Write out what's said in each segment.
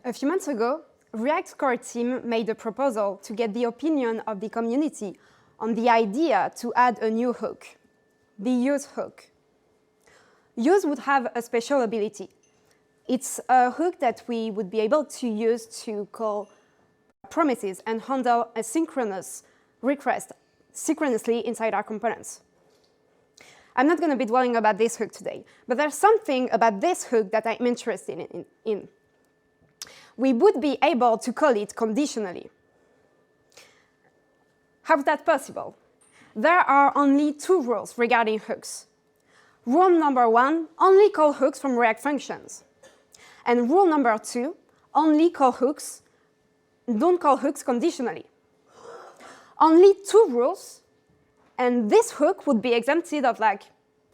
A few months ago, React core team made a proposal to get the opinion of the community on the idea to add a new hook, the use hook. Use would have a special ability. It's a hook that we would be able to use to call promises and handle asynchronous requests synchronously inside our components. I'm not going to be dwelling about this hook today, but there's something about this hook that I'm interested in. We would be able to call it conditionally. How is that possible? There are only two rules regarding hooks. Rule number 1, only call hooks from React functions. And rule number 2, only call hooks, don't call hooks conditionally. Only 2 rules, and this hook would be exempted of like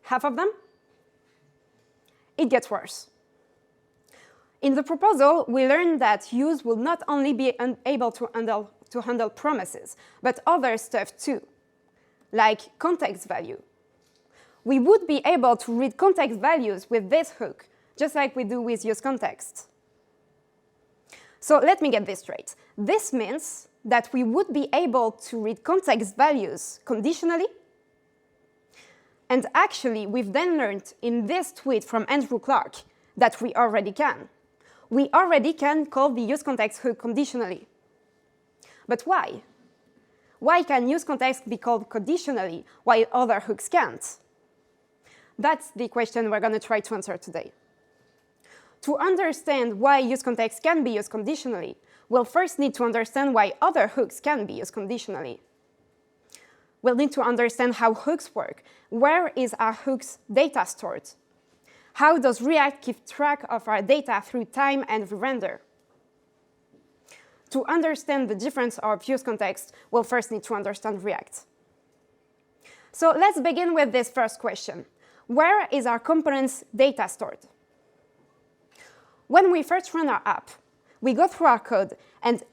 half of them. It gets worse. In the proposal, we learned that use will not only be able to handle promises, but other stuff too, like context value. We would be able to read context values with this hook, just like we do with useContext. So let me get this straight. This means that we would be able to read context values conditionally. And actually, we've then learned in this tweet from Andrew Clark that we already can. We already can call the useContext hook conditionally. But why? Why can useContext be called conditionally while other hooks can't? That's the question we're going to try to answer today. To understand why useContext can be used conditionally, we'll first need to understand why other hooks can be used conditionally. We'll need to understand how hooks work. Where is our hook's data stored? How does React keep track of our data through time and re-render? To understand the difference of useContext, we'll first need to understand React. So let's begin with this first question. Where is our component's data stored? When we first run our app, we go through our code, and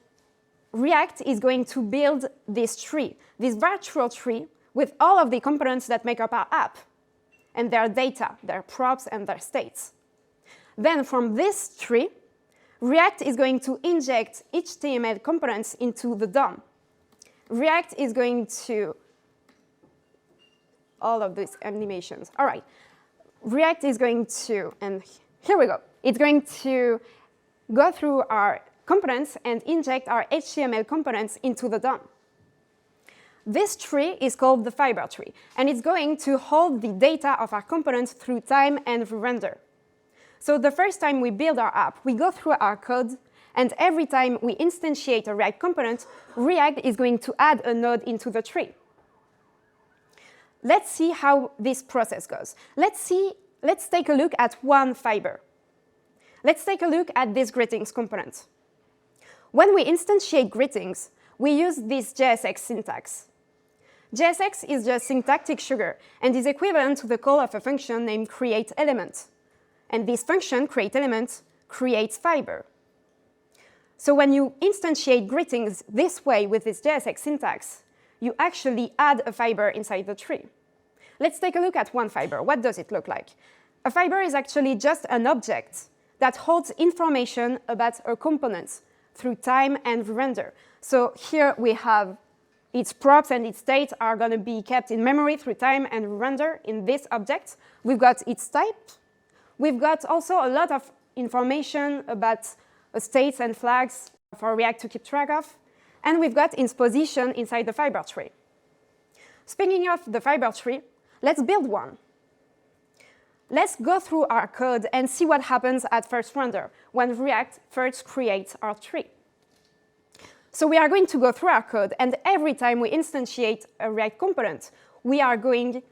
React is going to build this tree, this virtual tree, with all of the components that make up our app, and their data, their props, and their states. Then from this tree, React is going to inject HTML components into the DOM. React is going to all of these animations. All right. React is going to, and here we go. It's going to go through our components and inject our HTML components into the DOM. This tree is called the fibre tree, and it's going to hold the data of our components through time and re-render. So the first time we build our app, we go through our code, and every time we instantiate a React component, React is going to add a node into the tree. Let's see how this process goes. Let's take a look at one fibre. Let's take a look at this greetings component. When we instantiate greetings, we use this JSX syntax. JSX is just syntactic sugar and is equivalent to the call of a function named createElement. And this function, createElement, creates fibre. So when you instantiate greetings this way with this JSX syntax, you actually add a fibre inside the tree. Let's take a look at one fibre. What does it look like? A fibre is actually just an object that holds information about a component through time and render. So here we have its props and its states are going to be kept in memory through time and render in this object. We've got its type. We've got also a lot of information about states and flags for React to keep track of. And we've got its position inside the fibre tree. Speaking of the fibre tree, let's build one. Let's go through our code and see what happens at first render when React first creates our tree. So we are going to go through our code, and every time we instantiate a React component, React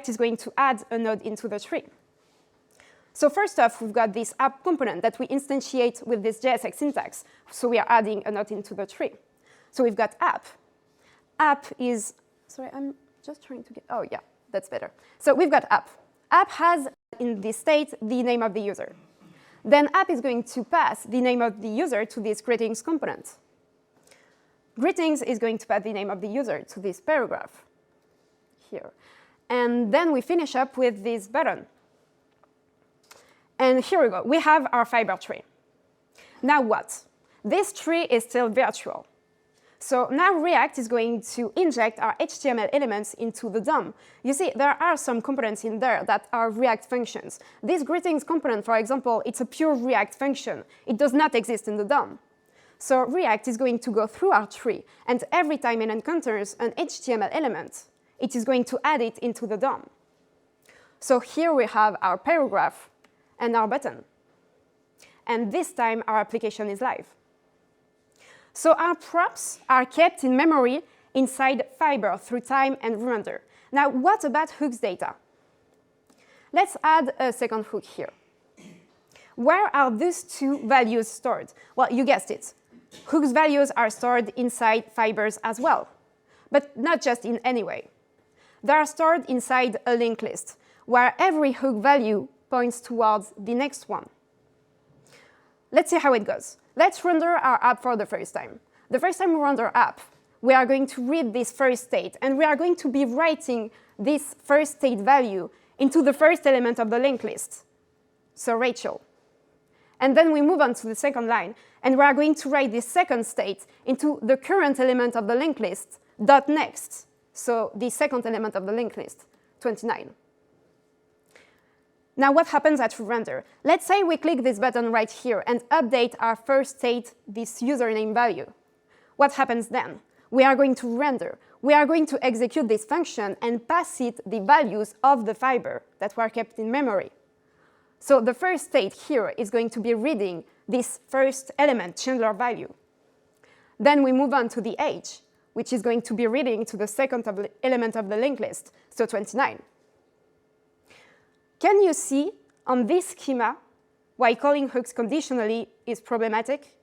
is going to add a node into the tree. So first off, we've got this app component that we instantiate with this JSX syntax. So we are adding a node into the tree. So we've got app. App is, sorry, I'm just trying to get, oh yeah, that's better. So we've got app. App has in this state the name of the user. Then app is going to pass the name of the user to this greetings component. Greetings is going to pass the name of the user to this paragraph here. And then we finish up with this button. And here we go. We have our fibre tree. Now what? This tree is still virtual. So now React is going to inject our HTML elements into the DOM. You see, there are some components in there that are React functions. This greetings component, for example, it's a pure React function. It does not exist in the DOM. So React is going to go through our tree, and every time it encounters an HTML element, it is going to add it into the DOM. So here we have our paragraph and our button. And this time, our application is live. So our props are kept in memory inside Fibre through time and render. Now, what about hooks data? Let's add a second hook here. Where are these two values stored? Well, you guessed it. Hooks values are stored inside Fibres as well, but not just in any way. They are stored inside a linked list, where every hook value points towards the next one. Let's see how it goes. Let's render our app for the first time. The first time we render app, we are going to read this first state, and we are going to be writing this first state value into the first element of the linked list, so Rachel. And then we move on to the second line, and we are going to write this second state into the current element of the linked list, dot next, so the second element of the linked list, 29. Now what happens at render? Let's say we click this button right here and update our first state, this username value. What happens then? We are going to render. We are going to execute this function and pass it the values of the fiber that were kept in memory. So the first state here is going to be reading this first element, Chandler value. Then we move on to the age, which is going to be reading to the second element of the linked list, so 29. Can you see on this schema why calling hooks conditionally is problematic?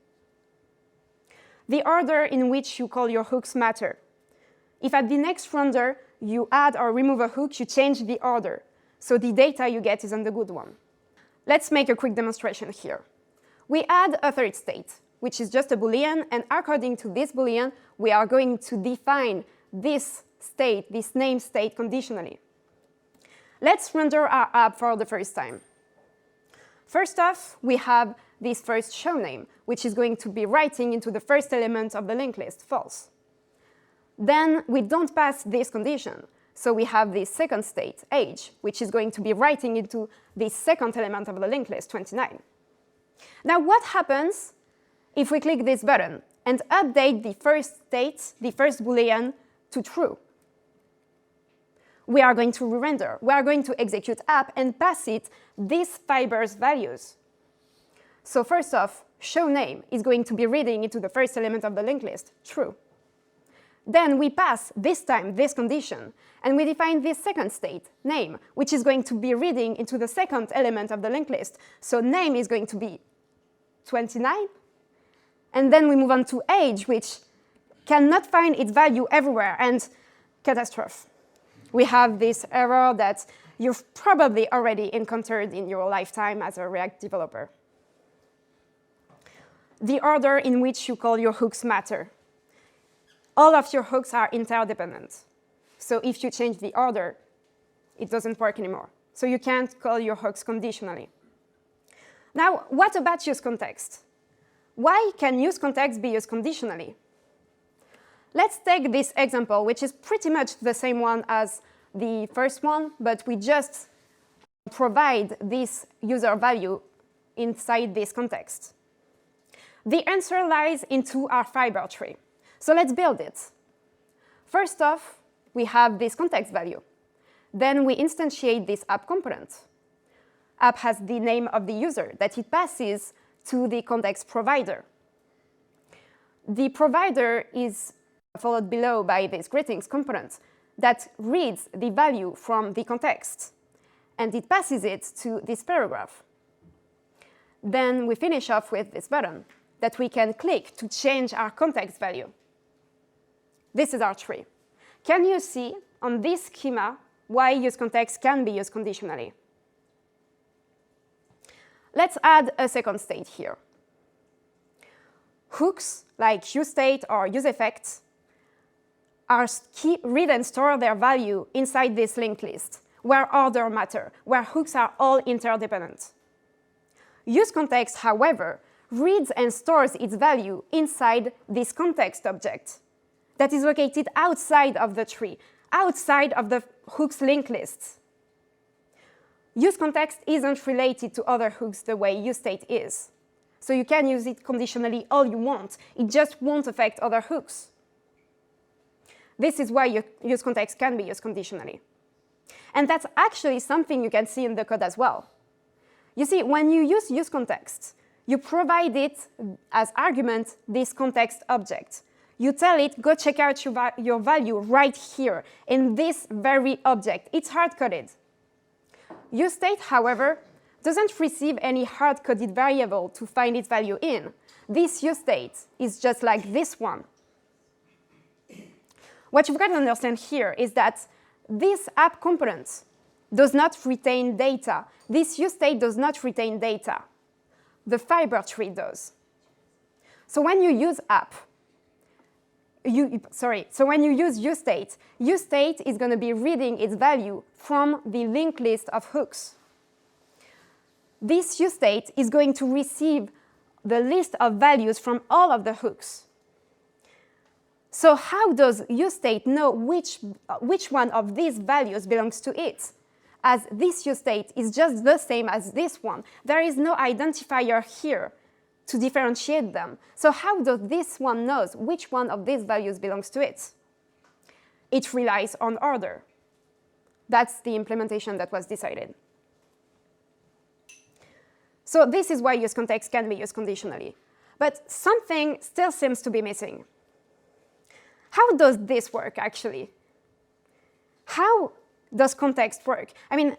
The order in which you call your hooks matter. If at the next render you add or remove a hook, you change the order, so the data you get isn't the good one. Let's make a quick demonstration here. We add a third state, which is just a Boolean, and according to this Boolean, we are going to define this state, this name state, conditionally. Let's render our app for the first time. First off, we have this first show name, which is going to be writing into the first element of the linked list, false. Then we don't pass this condition, so we have this second state, age, which is going to be writing into the second element of the linked list, 29. Now what happens if we click this button and update the first state, the first Boolean, to true? We are going to re-render. We are going to execute app and pass it these Fibres values. So first off, show name is going to be reading into the first element of the linked list, true. Then we pass, this time, this condition, and we define this second state, name, which is going to be reading into the second element of the linked list. So name is going to be 29. And then we move on to age, which cannot find its value everywhere, and catastrophe. We have this error that you've probably already encountered in your lifetime as a React developer. The order in which you call your hooks matter. All of your hooks are interdependent. So if you change the order, it doesn't work anymore. So you can't call your hooks conditionally. Now, what about useContext? Why can useContext be used conditionally? Let's take this example, which is pretty much the same one as the first one, but we just provide this user value inside this context. The answer lies into our fiber tree. So let's build it. First off, we have this context value. Then we instantiate this app component. App has the name of the user that it passes to the context provider. The provider is followed below by this greetings component that reads the value from the context, and it passes it to this paragraph. Then we finish off with this button that we can click to change our context value. This is our tree. Can you see on this schema why useContext can be used conditionally? Let's add a second state here. Hooks, like useState or useEffect, read and store their value inside this linked list, where order matter, where hooks are all interdependent. useContext, however, reads and stores its value inside this context object that is located outside of the tree, outside of the hooks linked lists. useContext isn't related to other hooks the way useState is. So you can use it conditionally all you want. It just won't affect other hooks. This is why useContext can be used conditionally. And that's actually something you can see in the code as well. You see, when you use useContext, you provide it as argument this context object. You tell it, go check out your value right here in this very object. It's hard-coded. useState, however, doesn't receive any hard-coded variable to find its value in. This useState is just like this one. What you've got to understand here is that this app component does not retain data. This useState does not retain data. The fibre tree does. So when you use when you use useState, useState is going to be reading its value from the linked list of hooks. This useState is going to receive the list of values from all of the hooks. So how does useState know which one of these values belongs to it? As this useState is just the same as this one. There is no identifier here to differentiate them. So how does this one know which one of these values belongs to it? It relies on order. That's the implementation that was decided. So this is why useContext can be used conditionally. But something still seems to be missing. How does this work, actually? How does context work? I mean,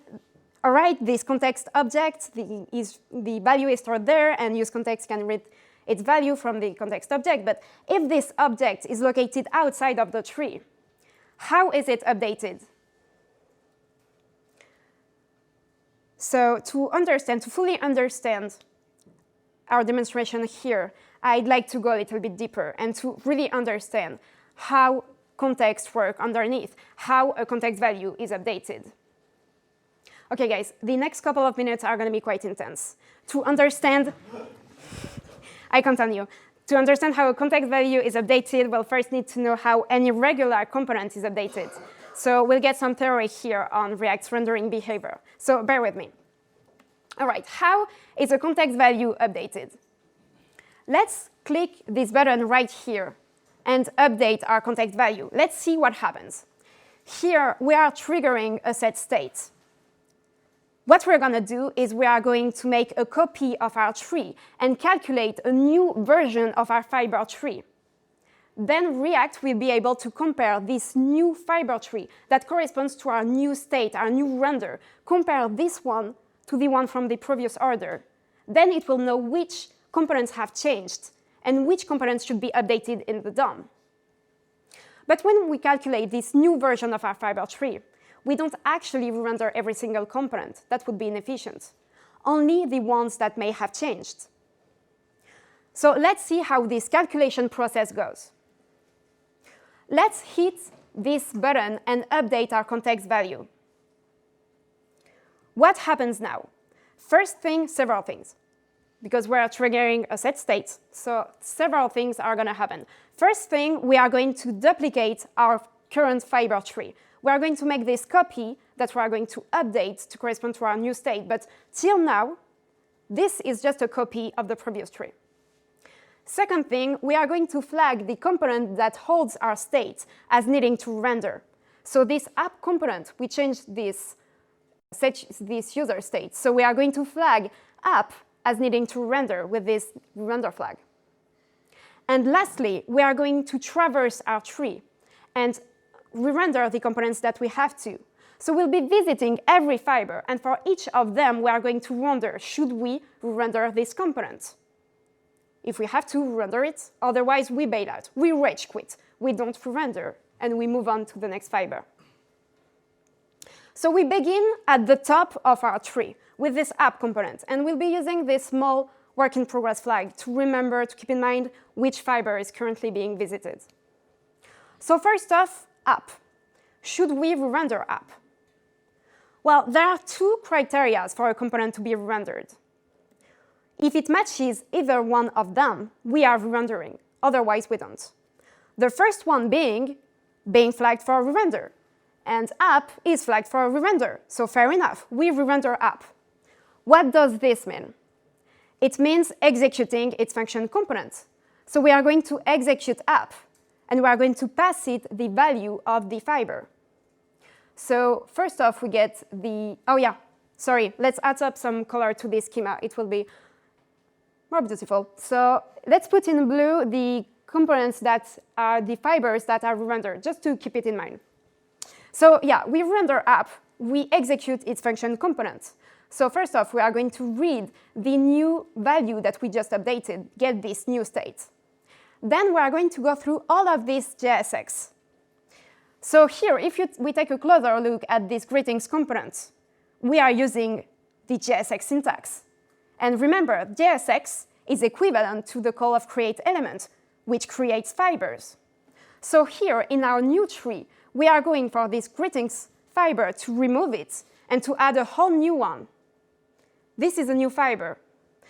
all right, this context object, the value is stored there, and useContext can read its value from the context object. But if this object is located outside of the tree, how is it updated? So to fully understand our demonstration here, I'd like to go a little bit deeper and to really understand how contexts work underneath, how a context value is updated. OK, guys, the next couple of minutes are going to be quite intense. To understand, I continue. To understand how a context value is updated, we'll first need to know how any regular component is updated. So we'll get some theory here on React's rendering behavior. So bear with me. All right, how is a context value updated? Let's click this button right here and update our context value. Let's see what happens. Here, we are triggering a set state. What we're going to do is we are going to make a copy of our tree and calculate a new version of our fibre tree. Then React will be able to compare this new fibre tree that corresponds to our new state, our new render, compare this one to the one from the previous order. Then it will know which components have changed and which components should be updated in the DOM. But when we calculate this new version of our fibre tree, we don't actually render every single component. That would be inefficient. Only the ones that may have changed. So let's see how this calculation process goes. Let's hit this button and update our context value. What happens now? First thing, several things. Because we're triggering a set state, so several things are going to happen. First thing, we are going to duplicate our current fibre tree. We are going to make this copy that we are going to update to correspond to our new state. But till now, this is just a copy of the previous tree. Second thing, we are going to flag the component that holds our state as needing to render. So this app component, we changed this user state. So we are going to flag app as needing to render with this render flag. And lastly, we are going to traverse our tree and re-render the components that we have to. So we'll be visiting every fiber, and for each of them, we are going to wonder, should we render this component? If we have to, render it. Otherwise, we bail out. We rage quit. We don't re-render, and we move on to the next fiber. So we begin at the top of our tree with this app component, and we'll be using this small work in progress flag to remember, to keep in mind which fiber is currently being visited. So first off, app. Should we re-render app? Well, there are two criteria for a component to be rendered. If it matches either one of them, we are re-rendering. Otherwise, we don't. The first one being flagged for re-render. And app is flagged for re-render. So fair enough, we re-render app. What does this mean? It means executing its function component. So we are going to execute app, and we are going to pass it the value of the fiber. So first off, we get the, oh yeah, sorry, let's add up some color to this schema. It will be more beautiful. So let's put in blue the components that are the fibers that are rendered, just to keep it in mind. So yeah, we render app, we execute its function component. So first off, we are going to read the new value that we just updated, get this new state. Then we are going to go through all of this JSX. So here, if we take a closer look at this greetings component, we are using the JSX syntax. And remember, JSX is equivalent to the call of create element, which creates fibers. So here, in our new tree, we are going for this greetings fiber to remove it and to add a whole new one. This is a new fiber.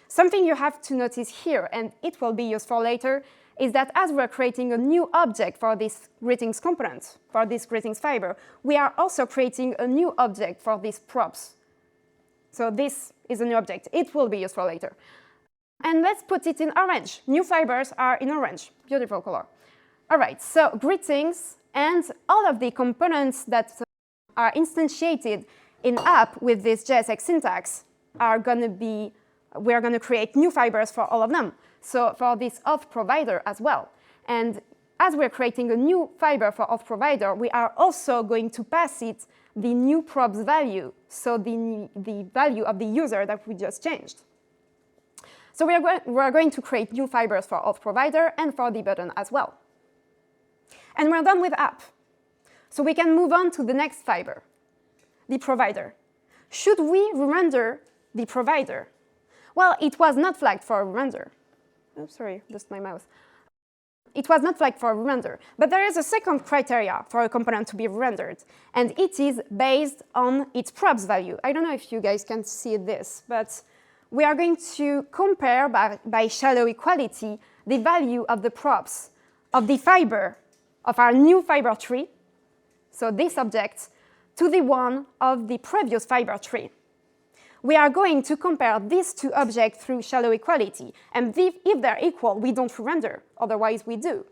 Something you have to notice here, and it will be useful later, is that as we're creating a new object for this greetings component, for this greetings fiber, we are also creating a new object for these props. So this is a new object. It will be useful later. And let's put it in orange. New fibers are in orange. Beautiful color. All right, so greetings and all of the components that are instantiated in app with this JSX syntax are going to be, we're going to create new fibers for all of them. So for this auth provider as well. And as we're creating a new fiber for auth provider, we are also going to pass it the new props value, so the value of the user that we just changed. So we are going to create new fibers for auth provider and for the button as well. And we're done with app. So we can move on to the next fiber, the provider. Should we render the provider? Well, it was not flagged for render. Oh, sorry, just my mouse. It was not flagged for render, but there is a second criteria for a component to be rendered, and it is based on its props value. I don't know if you guys can see this, but we are going to compare by shallow equality the value of the props of the fiber of our new fiber tree, so this object, to the one of the previous fiber tree. We are going to compare these two objects through shallow equality, and if they're equal, we don't render, otherwise we do.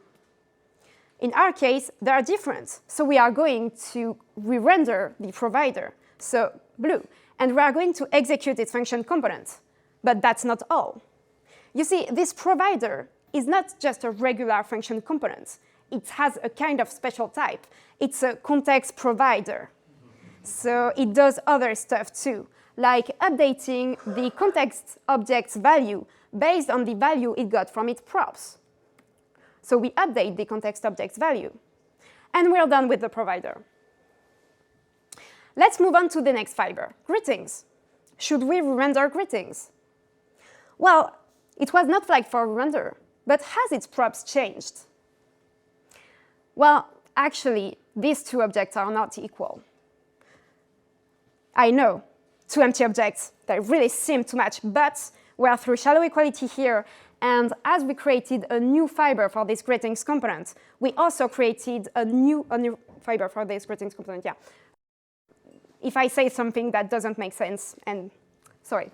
In our case, they are different, so we are going to re-render the provider, so blue, and we are going to execute its function component. But that's not all. You see, this provider is not just a regular function component. It has a kind of special type. It's a context provider. So it does other stuff too, like updating the context object's value based on the value it got from its props. So we update the context object's value. And we're done with the provider. Let's move on to the next fiber, greetings. Should we render greetings? Well, it was not flagged for render, but has its props changed? Well, actually, these two objects are not equal. I know, two empty objects that really seem to match, but we're through shallow equality here, and as we created a new fiber for this greetings component, we also created a new fiber for this greetings component, yeah. If I say something that doesn't make sense, and sorry.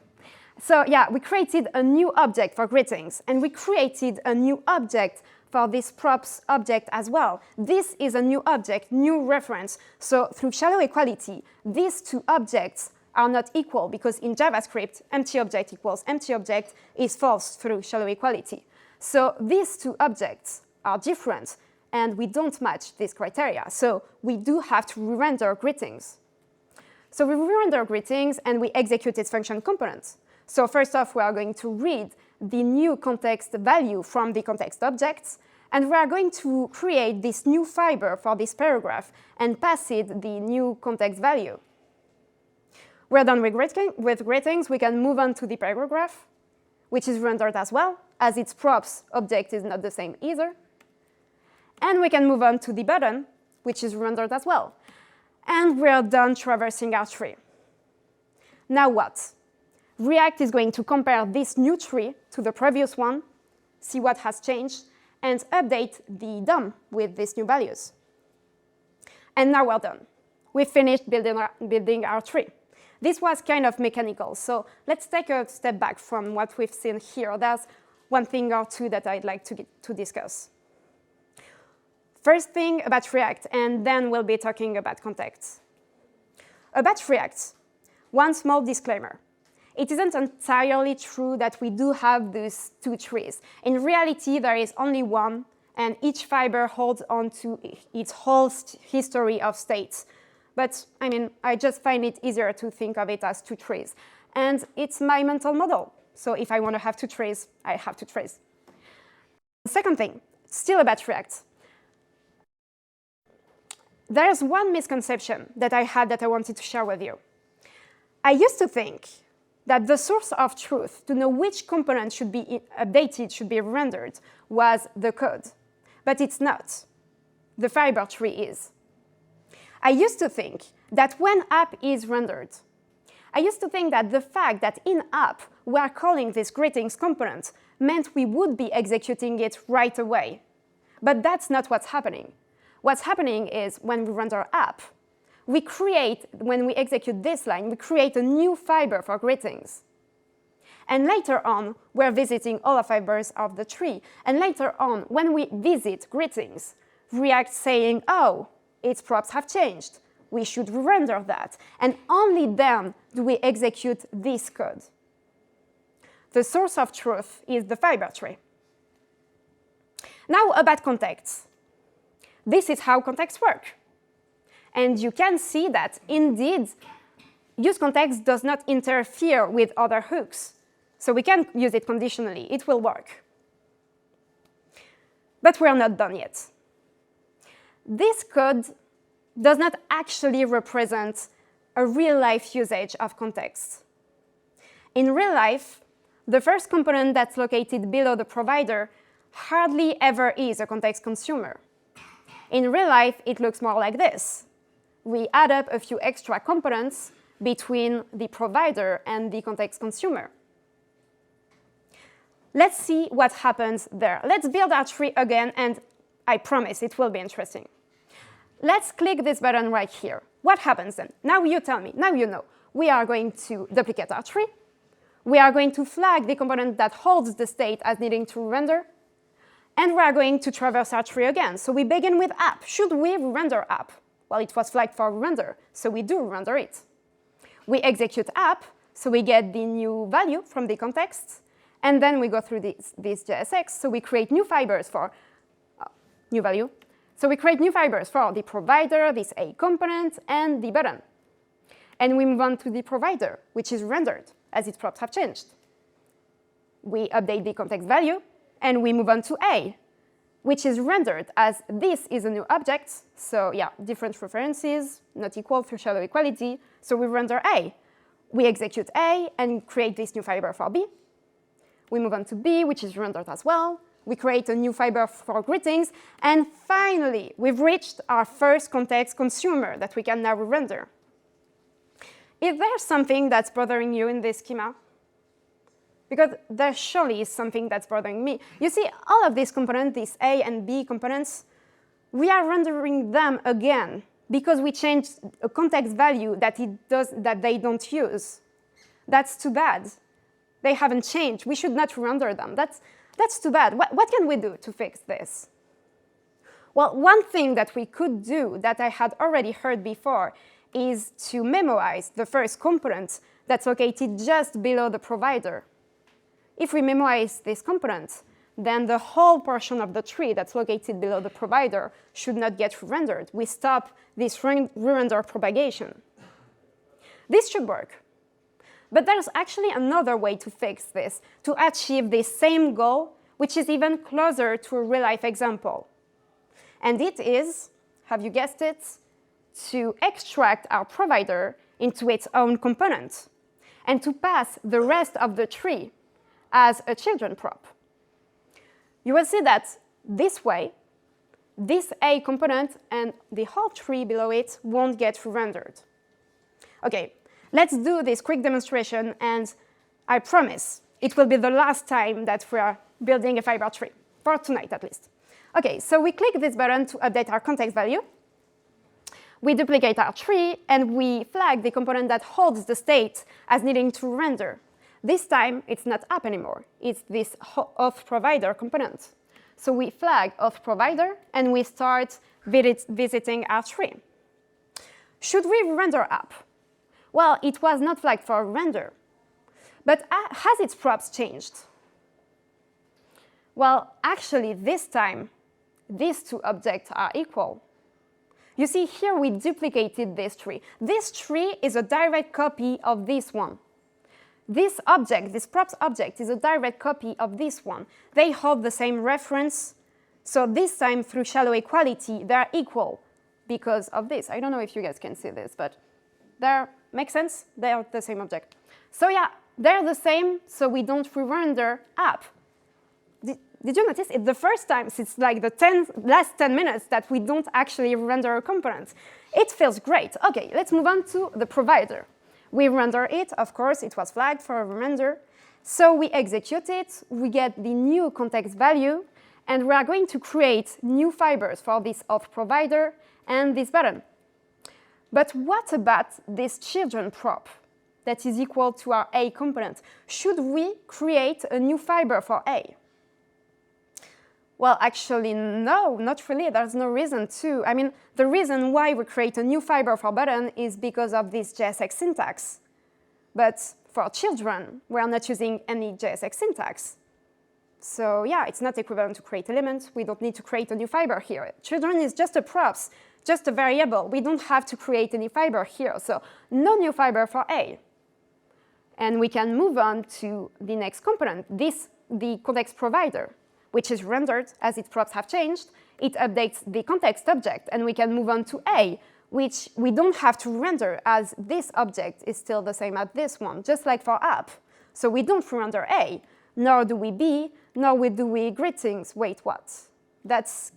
So yeah, we created a new object for greetings, and we created a new object for this props object as well. This is a new object, new reference. So through shallow equality, these two objects are not equal, because in JavaScript, empty object equals empty object is false through shallow equality. So these two objects are different, and we don't match this criteria. So we do have to re-render greetings. So we re-render greetings, and we execute its function components. So first off, we are going to read the new context value from the context objects, and we are going to create this new fiber for this paragraph and pass it the new context value. We're done with greetings. We can move on to the paragraph, which is rendered as well, as its props object is not the same either. And we can move on to the button, which is rendered as well. And we're done traversing our tree. Now what? React is going to compare this new tree to the previous one, see what has changed, and update the DOM with these new values. And now we're done. We've finished building our tree. This was kind of mechanical, so let's take a step back from what we've seen here. There's one thing or two that I'd like to discuss. First thing about React, and then we'll be talking about context. About React, one small disclaimer. It isn't entirely true that we do have these two trees. In reality, there is only one, and each fiber holds on to its whole history of states. But I mean, I just find it easier to think of it as two trees. And it's my mental model. So if I want to have two trees, I have two trees. The second thing, still about React. There's one misconception that I had that I wanted to share with you. I used to think that the source of truth to know which component should be updated, should be rendered, was the code. But it's not. The fiber tree is. I used to think that when app is rendered, I used to think that the fact that in app we are calling this greetings component meant we would be executing it right away. But that's not what's happening. What's happening is when we render app, when we execute this line, we create a new fiber for greetings. And later on, we're visiting all the fibers of the tree. And later on, when we visit greetings, React saying, oh, its props have changed. We should render that. And only then do we execute this code. The source of truth is the fiber tree. Now about context. This is how contexts work. And you can see that, indeed, useContext does not interfere with other hooks. So we can use it conditionally. It will work. But we're not done yet. This code does not actually represent a real-life usage of context. In real life, the first component that's located below the provider hardly ever is a context consumer. In real life, it looks more like this. We add up a few extra components between the provider and the context consumer. Let's see what happens there. Let's build our tree again, and I promise it will be interesting. Let's click this button right here. What happens then? Now you tell me, now you know. We are going to duplicate our tree. We are going to flag the component that holds the state as needing to render. And we are going to traverse our tree again. So we begin with app. Should we render app? Well, it was flagged for render, so we do render it. We execute app, so we get the new value from the context. And then we go through this JSX, so we create new fibers for new value. So we create new fibers for the provider, this A component, and the button. And we move on to the provider, which is rendered, as its props have changed. We update the context value, and we move on to A, which is rendered as this is a new object. So yeah, different references, not equal through shadow equality. So we render A. We execute A and create this new fiber for B. We move on to B, which is rendered as well. We create a new fiber for greetings. And finally, we've reached our first context consumer that we can now render. Is there something that's bothering you in this schema? Because there surely is something that's bothering me. You see, all of these components, these A and B components, we are rendering them again because we changed a context value that they don't use. That's too bad. They haven't changed. We should not render them. That's too bad. What can we do to fix this? Well, one thing that we could do that I had already heard before is to memorize the first component that's located just below the provider. If we memorize this component, then the whole portion of the tree that's located below the provider should not get rendered. We stop this re-render propagation. This should work. But there's actually another way to fix this, to achieve the same goal, which is even closer to a real-life example. And it is, have you guessed it, to extract our provider into its own component and to pass the rest of the tree as a children prop. You will see that this way, this A component and the whole tree below it won't get rendered. OK, let's do this quick demonstration and I promise it will be the last time that we are building a fiber tree, for tonight at least. OK, so we click this button to update our context value. We duplicate our tree, and we flag the component that holds the state as needing to render. This time, it's not app anymore. It's this auth provider component. So we flag auth provider, and we start visiting our tree. Should we render app? Well, it was not flagged for render. But has its props changed? Well, actually, this time, these two objects are equal. You see, here we duplicated this tree. This tree is a direct copy of this one. This object, this props object, is a direct copy of this one. They hold the same reference. So this time, through shallow equality, they're equal because of this. I don't know if you guys can see this, but they make sense? They're the same object. So yeah, they're the same, so we don't re-render app. Did you notice? It's the first time since like the last 10 minutes that we don't actually render a component. It feels great. OK, let's move on to the provider. We render it. Of course, it was flagged for a render. So we execute it. We get the new context value. And we are going to create new fibers for this auth provider and this button. But what about this children prop that is equal to our A component? Should we create a new fiber for A? Well, actually, no, not really. There's no reason to. I mean, the reason why we create a new fiber for button is because of this JSX syntax. But for children, we are not using any JSX syntax. So yeah, it's not equivalent to create element. We don't need to create a new fiber here. Children is just a props, just a variable. We don't have to create any fiber here. So no new fiber for A. And we can move on to the next component, the context provider, which is rendered as its props have changed. It updates the context object, and we can move on to A, which we don't have to render as this object is still the same as this one, just like for app. So we don't render A, nor do we B, nor do we greetings. Wait, what? That's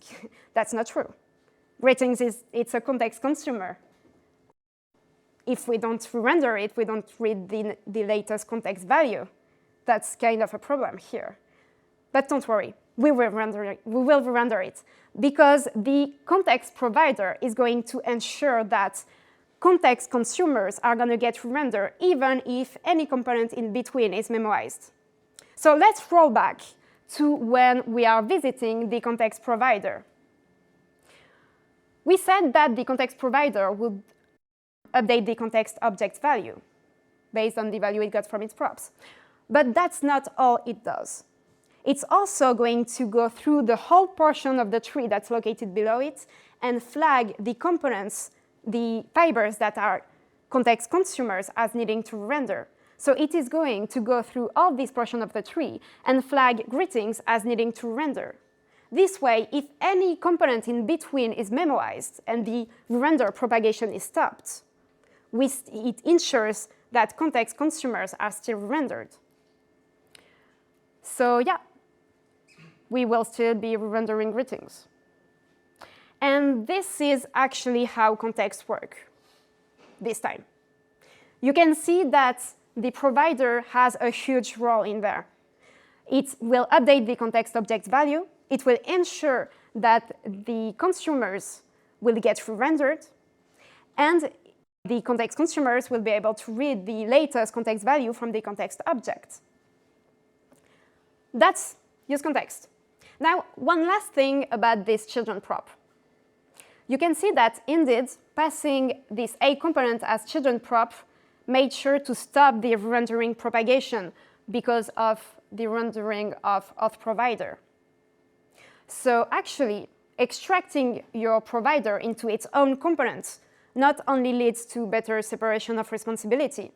not true. Greetings it's a context consumer. If we don't render it, we don't read the latest context value. That's kind of a problem here. But don't worry, we will render it because the context provider is going to ensure that context consumers are going to get rendered even if any component in between is memorized. So let's roll back to when we are visiting the context provider. We said that the context provider would update the context object value based on the value it got from its props. But that's not all it does. It's also going to go through the whole portion of the tree that's located below it and flag the components, the fibers that are context consumers as needing to render. So it is going to go through all this portion of the tree and flag greetings as needing to render. This way, if any component in between is memorized and the render propagation is stopped, it ensures that context consumers are still rendered. So yeah, we will still be rendering greetings. And this is actually how contexts work this time. You can see that the provider has a huge role in there. It will update the context object value. It will ensure that the consumers will get rendered. And the context consumers will be able to read the latest context value from the context object. That's useContext. Now, one last thing about this children prop. You can see that indeed, passing this A component as children prop made sure to stop the rendering propagation because of the rendering of auth provider. So actually, extracting your provider into its own components not only leads to better separation of responsibility,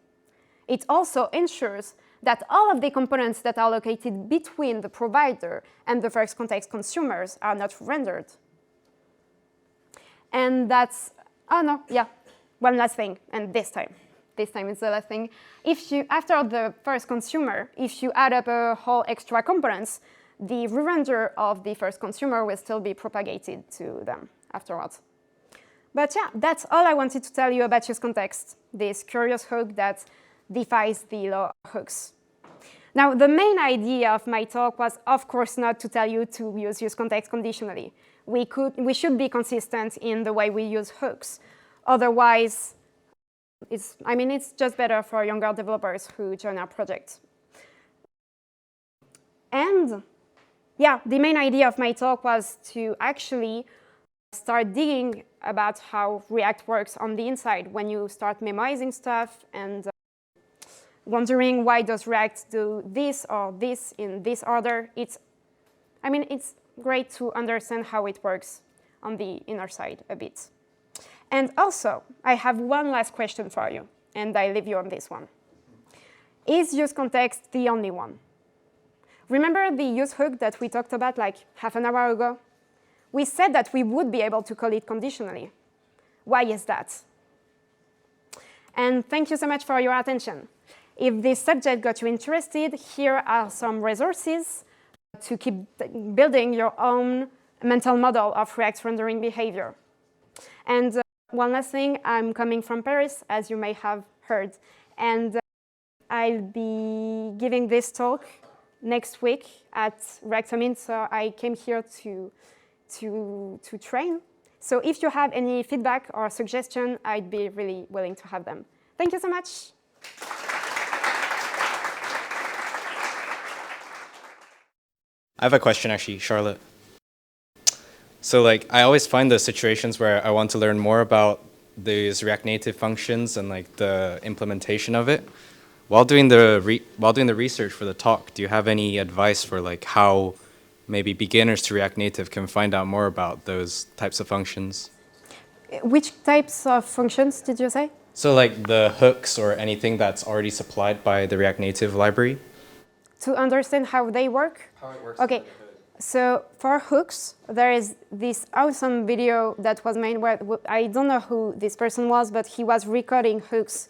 it also ensures that all of the components that are located between the provider and the first context consumers are not rendered. And that's, oh no, yeah, one last thing, and this time is the last thing. If you, after the first consumer, if you add up a whole extra components, the re-render of the first consumer will still be propagated to them afterwards. But yeah, that's all I wanted to tell you about useContext, this curious hook that defies the law of hooks. Now, the main idea of my talk was, of course, not to tell you to use useContext conditionally. We should be consistent in the way we use hooks. Otherwise, it's just better for younger developers who join our project. And yeah, the main idea of my talk was to actually start digging about how React works on the inside when you start memorizing stuff and wondering why does React do this or this in this order. It's great to understand how it works on the inner side a bit. And also, I have one last question for you, and I leave you on this one. Is useContext the only one? Remember the use hook that we talked about like half an hour ago? We said that we would be able to call it conditionally. Why is that? And thank you so much for your attention. If this subject got you interested, here are some resources to keep building your own mental model of React rendering behavior. And one last thing, I'm coming from Paris, as you may have heard. And I'll be giving this talk next week at React Summit, so I came here to train. So if you have any feedback or suggestion, I'd be really willing to have them. Thank you so much. I have a question, actually, Charlotte. So, I always find the situations where I want to learn more about these React Native functions and the implementation of it. While doing the research for the talk, do you have any advice for how maybe beginners to React Native can find out more about those types of functions? Which types of functions did you say? So the hooks or anything that's already supplied by the React Native library? To understand how they work? How it works. Okay. So for hooks, there is this awesome video that was made where I don't know who this person was, but he was recording hooks.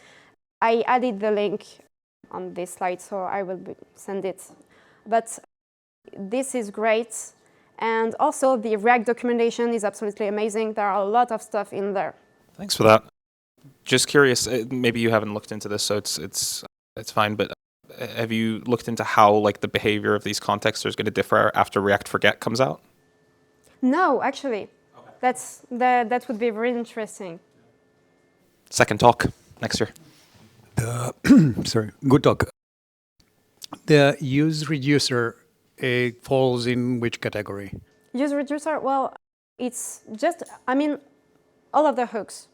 I added the link on this slide, so I will send it. But this is great. And also the React documentation is absolutely amazing. There are a lot of stuff in there. Thanks for that. Just curious, maybe you haven't looked into this, so it's fine, but have you looked into how the behavior of these contexts is going to differ after React Forget comes out? No, actually. Okay. That would be very interesting. Second talk next year. Sorry, good talk. The use reducer, it falls in which category? Use reducer, well, it's just, all of the hooks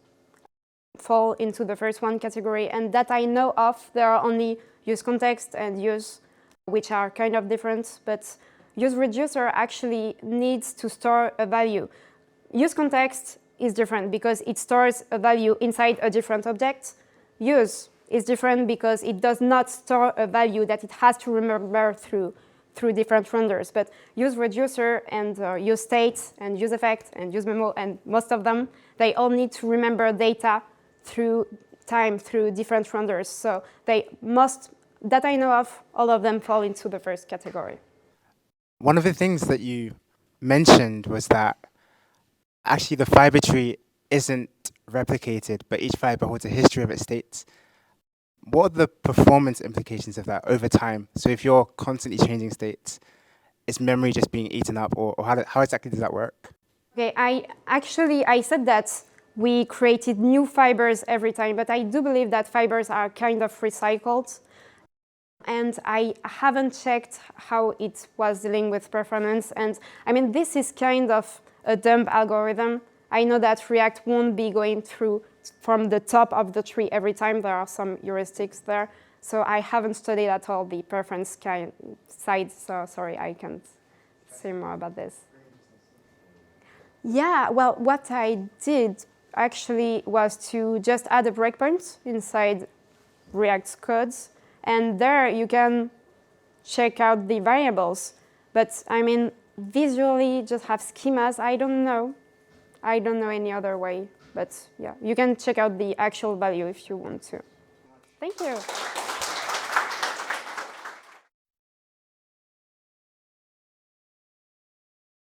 fall into the first one category, and that I know of, there are only useContext and use, which are kind of different, but use reducer actually needs to store a value. useContext is different because it stores a value inside a different object. Use is different because it does not store a value that it has to remember through different renders. But use reducer and use state and use effect and use memo and most of them, they all need to remember data through time, through different renders. So they must, that I know of, all of them fall into the first category. One of the things that you mentioned was that actually the fiber tree isn't replicated, but each fiber holds a history of its states. What are the performance implications of that over time? So if you're constantly changing states, is memory just being eaten up, or how exactly does that work? Okay, I said that we created new fibers every time, but I do believe that fibers are kind of recycled. And I haven't checked how it was dealing with performance. And this is kind of a dumb algorithm. I know that React won't be going through from the top of the tree every time. There are some heuristics there. So I haven't studied at all the preference side. So sorry, I can't say more about this. Yeah, well, what I did actually was to just add a breakpoint inside React's codes. And there you can check out the variables. But visually just have schemas. I don't know any other way. But yeah, you can check out the actual value if you want to. Thank you.